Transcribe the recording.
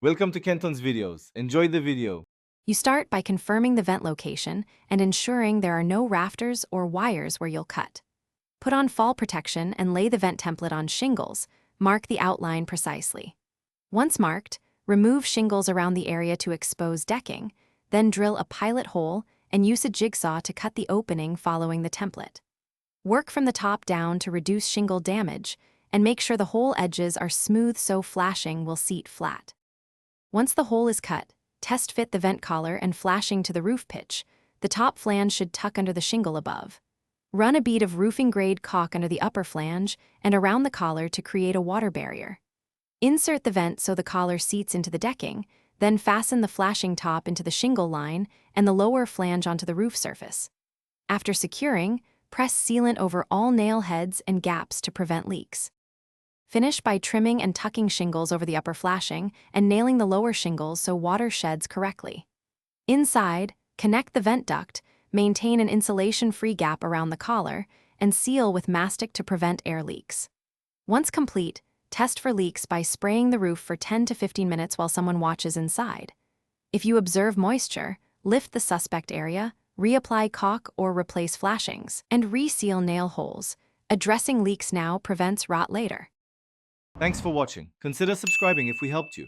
Welcome to Kenton's videos. Enjoy the video. You start by confirming the vent location and ensuring there are no rafters or wires where you'll cut. Put on fall protection and lay the vent template on shingles. Mark the outline precisely. Once marked, remove shingles around the area to expose decking, then drill a pilot hole and use a jigsaw to cut the opening following the template. Work from the top down to reduce shingle damage and make sure the hole edges are smooth so flashing will seat flat. Once the hole is cut, test fit the vent collar and flashing to the roof pitch. The top flange should tuck under the shingle above. Run a bead of roofing-grade caulk under the upper flange and around the collar to create a water barrier. Insert the vent so the collar seats into the decking, then fasten the flashing top into the shingle line and the lower flange onto the roof surface. After securing, press sealant over all nail heads and gaps to prevent leaks. Finish by trimming and tucking shingles over the upper flashing and nailing the lower shingles so water sheds correctly. Inside, connect the vent duct, maintain an insulation-free gap around the collar, and seal with mastic to prevent air leaks. Once complete, test for leaks by spraying the roof for 10 to 15 minutes while someone watches inside. If you observe moisture, lift the suspect area, reapply caulk or replace flashings, and reseal nail holes. Addressing leaks now prevents rot later. Thanks for watching. Consider subscribing if we helped you.